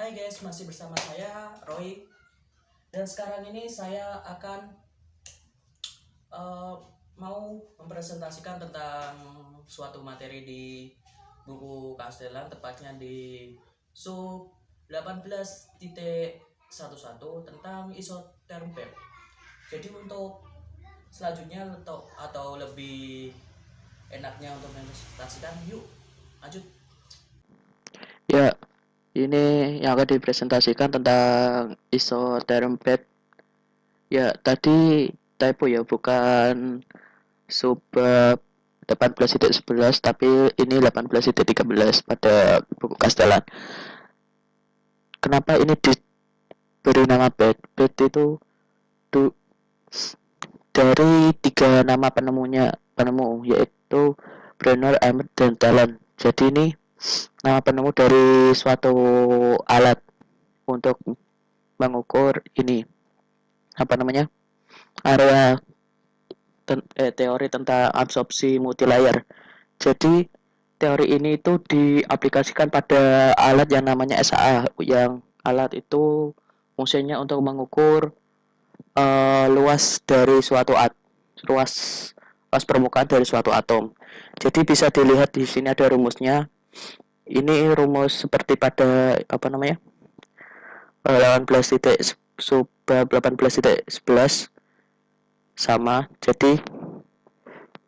Hai guys, masih bersama saya Roy. Dan sekarang ini saya akan uh, mau mempresentasikan tentang suatu materi di buku Castellan, tepatnya di sub 18.11 tentang isotherm PEP. Jadi untuk selanjutnya atau lebih enaknya untuk mempresentasikan, yuk lanjut. Ya, ini yang akan dipresentasikan tentang isotherm bed. Ya, tadi typo ya, bukan subbab 18.11 tapi ini 18.13 pada buku Castellan. Kenapa ini diberi nama bed? Bed itu tu, dari tiga nama penemu yaitu Brenner, Emmett, dan Talon. Jadi ini nama penemu dari suatu alat untuk mengukur ini apa namanya area teori tentang absorpsi multilayer. Jadi teori ini itu diaplikasikan pada alat yang namanya SAA, yang alat itu fungsinya untuk mengukur luas dari suatu luas luas permukaan dari suatu atom. Jadi bisa dilihat di sini ada rumusnya. Ini rumus seperti pada apa namanya 18 titik sub 18 titik 11 sama. Jadi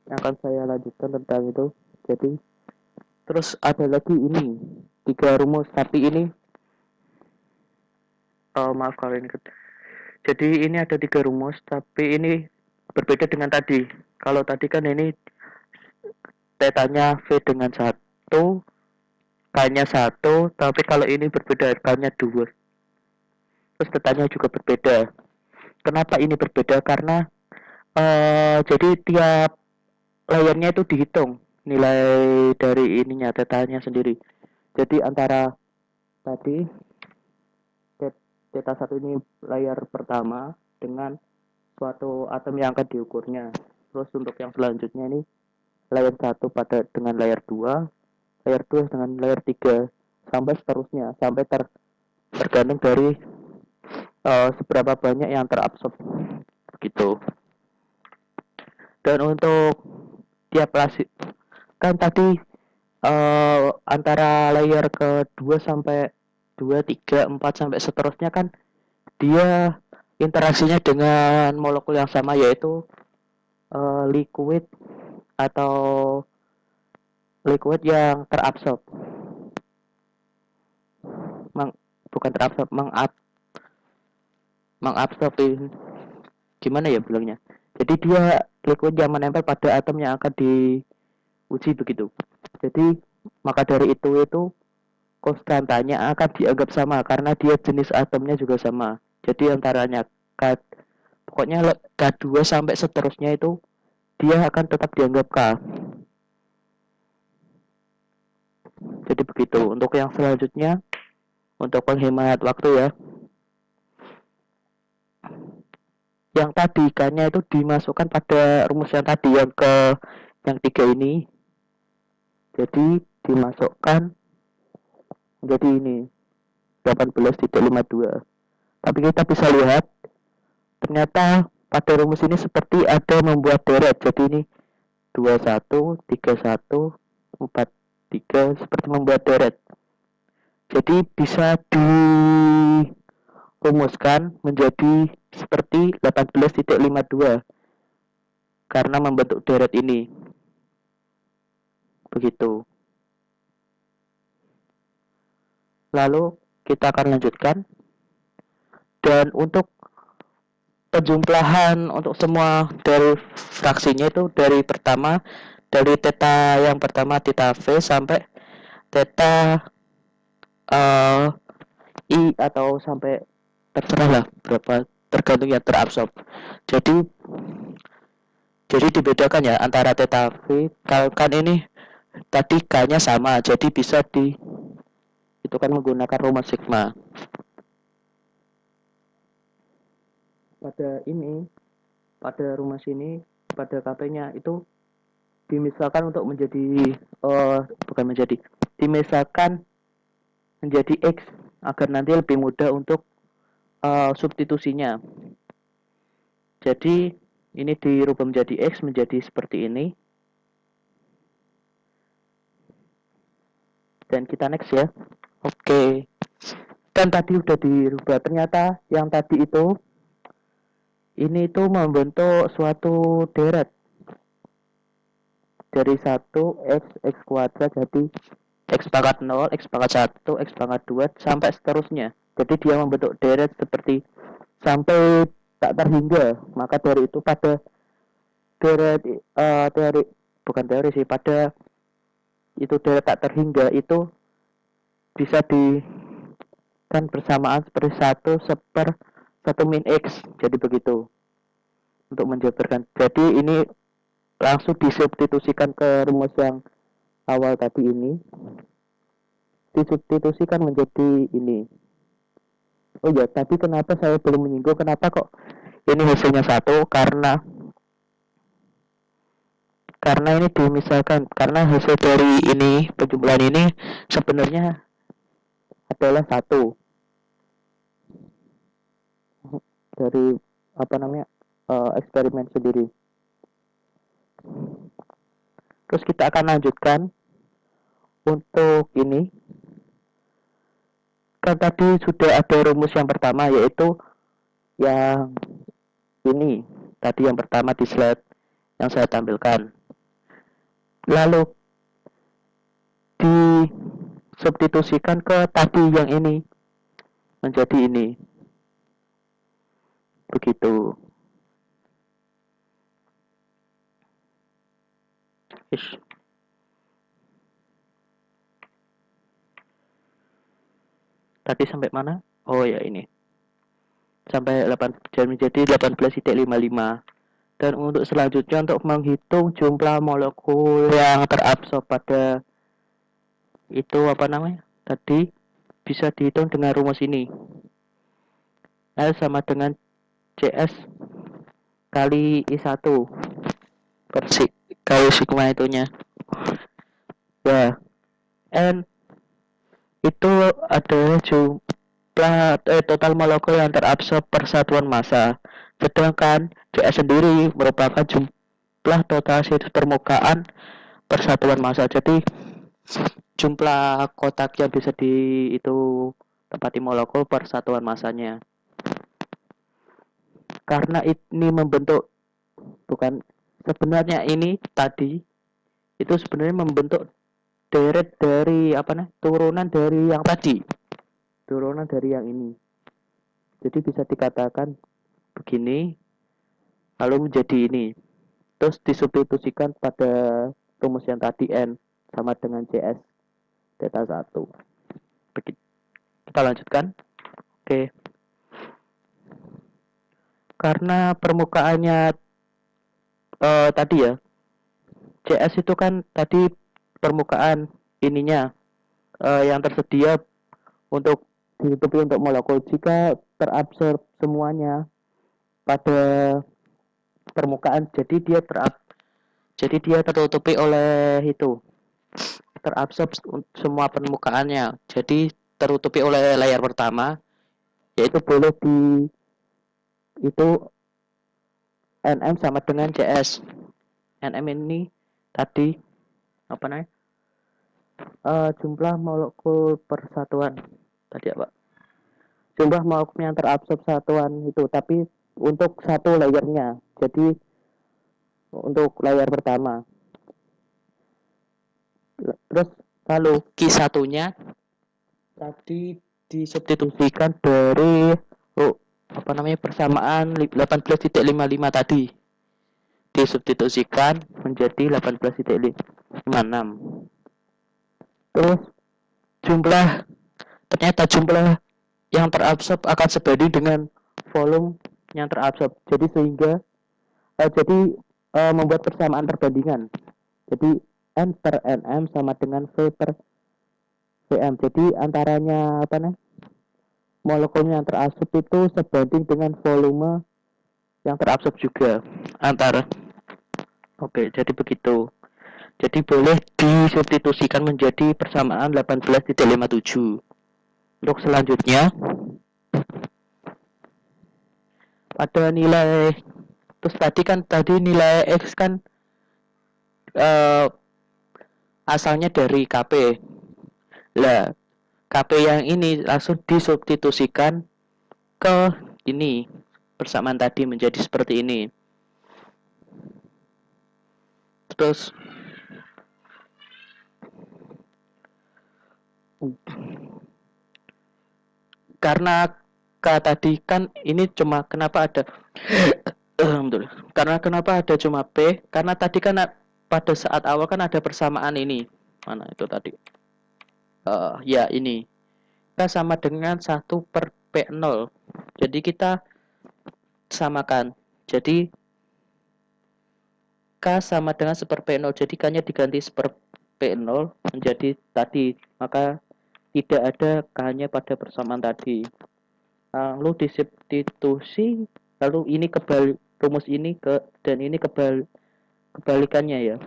yang akan saya lanjutkan tentang itu. Jadi terus ada lagi ini tiga rumus, tapi ini maaf kalau ini. Jadi ini ada tiga rumus, tapi ini berbeda dengan tadi. Kalau tadi kan ini tetanya V dengan satu, K-nya satu, tapi kalau ini berbeda, K-nya dua. Terus tetanya juga berbeda. Kenapa ini berbeda? Karena jadi tiap layernya itu dihitung nilai dari ininya tetanya sendiri. Jadi antara tadi theta satu ini layar pertama dengan suatu atom yang akan diukurnya. Terus untuk yang selanjutnya ini layar satu pada dengan layar 2 dengan layar 3 sampai seterusnya, sampai tergantung dari seberapa banyak yang terabsorb gitu. Dan untuk tiap kelas kan tadi antara layer ke-2 sampai 2, 3, 4 sampai seterusnya kan dia interaksinya dengan molekul yang sama, yaitu liquid atau liquid yang terabsorb. Bukan terabsorb, mengabsorb gimana ya bilangnya. Jadi dia liquid yang menempel pada atom yang akan diuji begitu. Jadi maka dari itu konstantanya akan dianggap sama karena dia jenis atomnya juga sama. Jadi antaranya pokoknya K2 sampai seterusnya itu dia akan tetap dianggap K. Jadi begitu. Untuk yang selanjutnya, untuk penghemat waktu ya, yang tadi K-nya itu dimasukkan pada rumus yang tadi yang ke yang tiga ini. Jadi dimasukkan menjadi ini 18.52. Tapi kita bisa lihat ternyata pada rumus ini seperti ada membuat deret. Jadi ini 21, 31, 43 seperti membuat deret. Jadi bisa dirumuskan menjadi seperti 18.52 karena membentuk deret ini. Begitu. Lalu kita akan lanjutkan. Dan untuk penjumlahan untuk semua dari fraksinya itu dari theta yang pertama theta V sampai theta I atau sampai terserah lah berapa tergantung yang terabsorb. Jadi dibedakan ya antara theta V, kalau kan ini tadi K-nya sama, jadi bisa itu kan menggunakan rumus sigma. Pada rumus ini pada KP-nya itu dimisalkan untuk menjadi bukan menjadi dimisalkan menjadi X agar nanti lebih mudah untuk substitusinya. Jadi ini dirubah menjadi X menjadi seperti ini. Dan kita next ya. Oke. Dan tadi udah dirubah. Ternyata yang tadi itu ini itu membentuk suatu deret dari 1 x kuadrat jadi x pangkat 0, x pangkat 1, x pangkat 2 sampai seterusnya. Jadi dia membentuk deret seperti sampai tak terhingga. Maka dari itu pada deret teori bukan teori sih, pada itu deret tak terhingga itu bisa di kan bersamaan seperti 1/1 min x. Jadi begitu untuk menjabarkan. Jadi ini langsung disubstitusikan ke rumus yang awal tadi ini, disubstitusikan menjadi ini. Oh ya, tadi kenapa saya belum menyinggung kenapa kok ini hasilnya 1? Karena ini dimisalkan, karena hasil dari ini penjumlahan ini sebenarnya adalah 1 dari eksperimen sendiri. Terus kita akan lanjutkan untuk ini. Kan tadi sudah ada rumus yang pertama, yaitu yang ini tadi yang pertama di slide yang saya tampilkan. Lalu disubstitusikan ke tadi yang ini menjadi ini. Begitu. Ish. Tadi sampai mana? Oh ya ini. Sampai 8 menjadi 18,55. Dan untuk selanjutnya untuk menghitung jumlah molekul yang terabsorb pada itu tadi bisa dihitung dengan rumus ini. L sama dengan CS kali I1 per kali sigma itunya. Ya, N itu adalah jumlah total molekul yang terabsorb per satuan massa. Sedangkan CS sendiri merupakan jumlah total situs permukaan per satuan massa. Jadi jumlah kotak yang bisa tempati molekul per satuan massanya. Karena ini membentuk sebenarnya ini tadi itu sebenarnya membentuk deret dari turunan dari yang tadi, turunan dari yang ini. Jadi bisa dikatakan begini lalu menjadi ini, terus disubstitusikan pada rumus yang tadi N sama dengan CS theta 1. Begitu. Kita lanjutkan. Oke. Karena permukaannya tadi ya, CS itu kan tadi permukaan ininya yang tersedia untuk ditutupi untuk molekul. Jika terabsorb semuanya pada permukaan, jadi dia tertutupi oleh itu, terabsorb semua permukaannya. Jadi tertutupi oleh layar pertama, yaitu boleh itu NM sama dengan CS. NM ini tadi jumlah molekul persatuan tadi jumlah molekul yang terabsorb satuan itu, tapi untuk satu layernya. Jadi untuk layar pertama. Terus lalu Q1-nya tadi disubstitusikan dari persamaan 18,55 tadi, disubstitusikan menjadi 18,56. Terus ternyata jumlah yang terabsorb akan sebanding dengan volume yang terabsorb. Jadi membuat persamaan perbandingan. Jadi N per Nm sama dengan V per Vm. Jadi antaranya molekulnya yang terabsorb itu sebanding dengan volume yang terabsorb juga Oke, jadi begitu. Jadi boleh disubstitusikan menjadi persamaan 18,57. Untuk selanjutnya pada nilai, terus tadi nilai X kan eh, asalnya dari KP. Lah, KP yang ini langsung disubstitusikan ke ini, persamaan tadi menjadi seperti ini. Terus karena tadi kan ini cuma kenapa ada alhamdulillah. Karena kenapa ada cuma P? Karena tadi kan pada saat awal kan ada persamaan ini. Mana itu tadi? Ya ini. Kita sama dengan 1/P0. Jadi kita samakan. Jadi K sama dengan 1/P0. Jadi K-nya diganti 1/P0 menjadi tadi. Maka tidak ada K-nya pada persamaan tadi. Lalu disubstitusi, lalu ini rumus ini dan ini kebalikannya ya.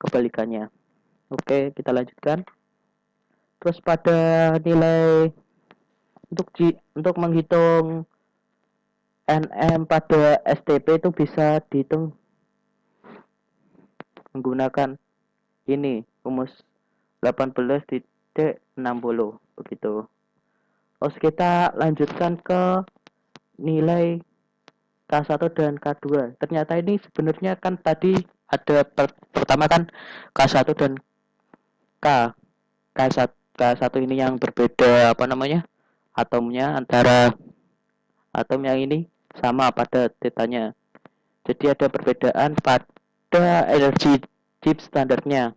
Kebalikannya. Oke, kita lanjutkan. Terus pada nilai untuk menghitung NM pada STP itu bisa dihitung menggunakan ini rumus 18.60 begitu. Terus kita lanjutkan ke nilai K1 dan K2. Ternyata ini sebenarnya kan tadi ada pertama kan K1 dan K. K1 ini yang berbeda apa namanya? Atomnya antara atom yang ini sama pada tetanya. Jadi ada perbedaan pada energi chip standarnya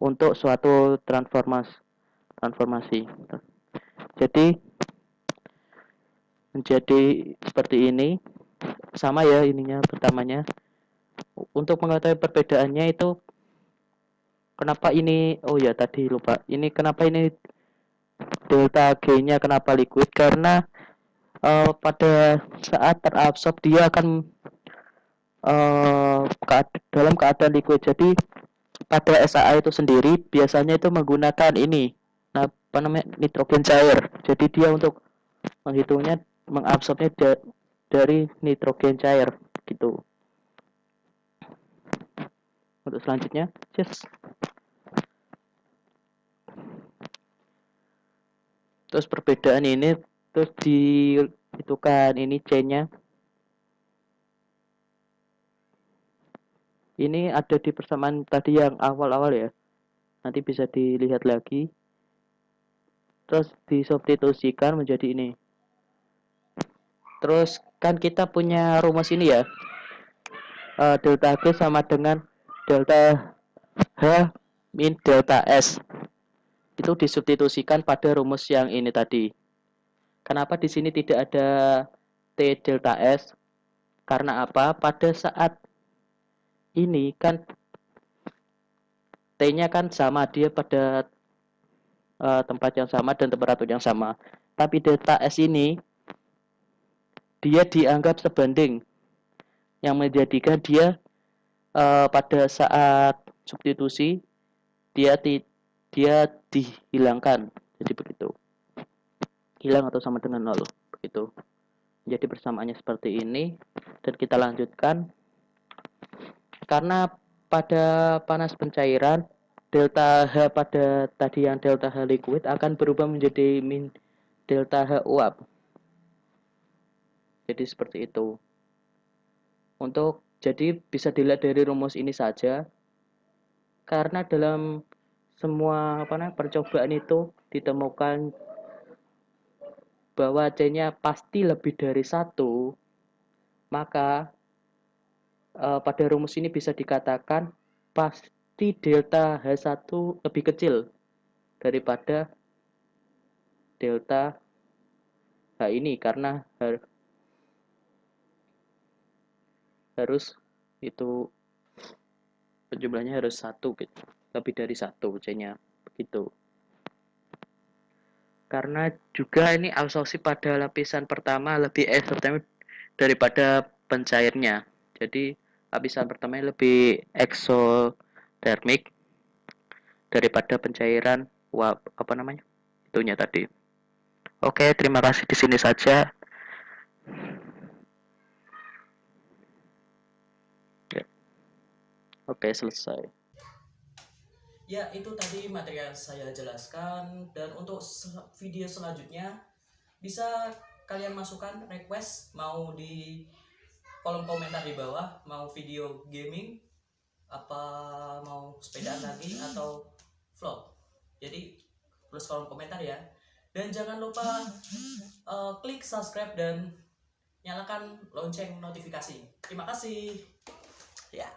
untuk suatu transformasi. Jadi menjadi seperti ini, sama ya ininya pertamanya. Untuk mengetahui perbedaannya itu kenapa ini, oh ya tadi lupa, ini kenapa ini delta G-nya kenapa liquid, karena pada saat terabsorb dia akan dalam keadaan liquid. Jadi pada SAA itu sendiri biasanya itu menggunakan ini, apa namanya, nitrogen cair. Jadi dia untuk menghitungnya mengabsorbnya dari nitrogen cair gitu. Untuk selanjutnya, terus perbedaan ini terus dihitungkan ini C-nya. Ini ada di persamaan tadi yang awal-awal ya. Nanti bisa dilihat lagi. Terus disubstitusikan menjadi ini. Terus kan kita punya rumus ini ya. Delta G sama dengan delta H min delta S. Itu disubstitusikan pada rumus yang ini tadi. Kenapa di sini tidak ada T delta S? Karena apa? Pada saat ini kan T-nya kan sama, dia pada tempat yang sama dan temperatur yang sama. Tapi delta S ini dia dianggap sebanding, yang menjadikan dia pada saat substitusi dia dihilangkan. Jadi begitu. Hilang atau sama dengan 0 begitu. Jadi persamaannya seperti ini dan kita lanjutkan. Karena pada panas pencairan delta H pada tadi yang delta H liquid akan berubah menjadi min delta H uap. Jadi seperti itu. Jadi bisa dilihat dari rumus ini saja. Karena dalam semua percobaan itu ditemukan bahwa C-nya pasti lebih dari 1, maka pada rumus ini bisa dikatakan pasti delta H1 lebih kecil daripada delta H ini, karena harus itu penjumlahnya harus 1 gitu. Lebih dari 1 C-nya begitu. Karena juga ini absorpsi pada lapisan pertama lebih daripada pencairnya. Jadi lapisan pertama lebih exodermic daripada pencairan itunya tadi. Oke, terima kasih, di sini saja. Ya. Oke, selesai. Ya, itu tadi materi yang saya jelaskan, dan untuk video selanjutnya bisa kalian masukkan request, mau di kolom komentar di bawah, mau video gaming, apa mau sepedaan lagi atau vlog. Jadi tulis kolom komentar ya. Dan jangan lupa klik subscribe dan nyalakan lonceng notifikasi. Terima kasih. Ya.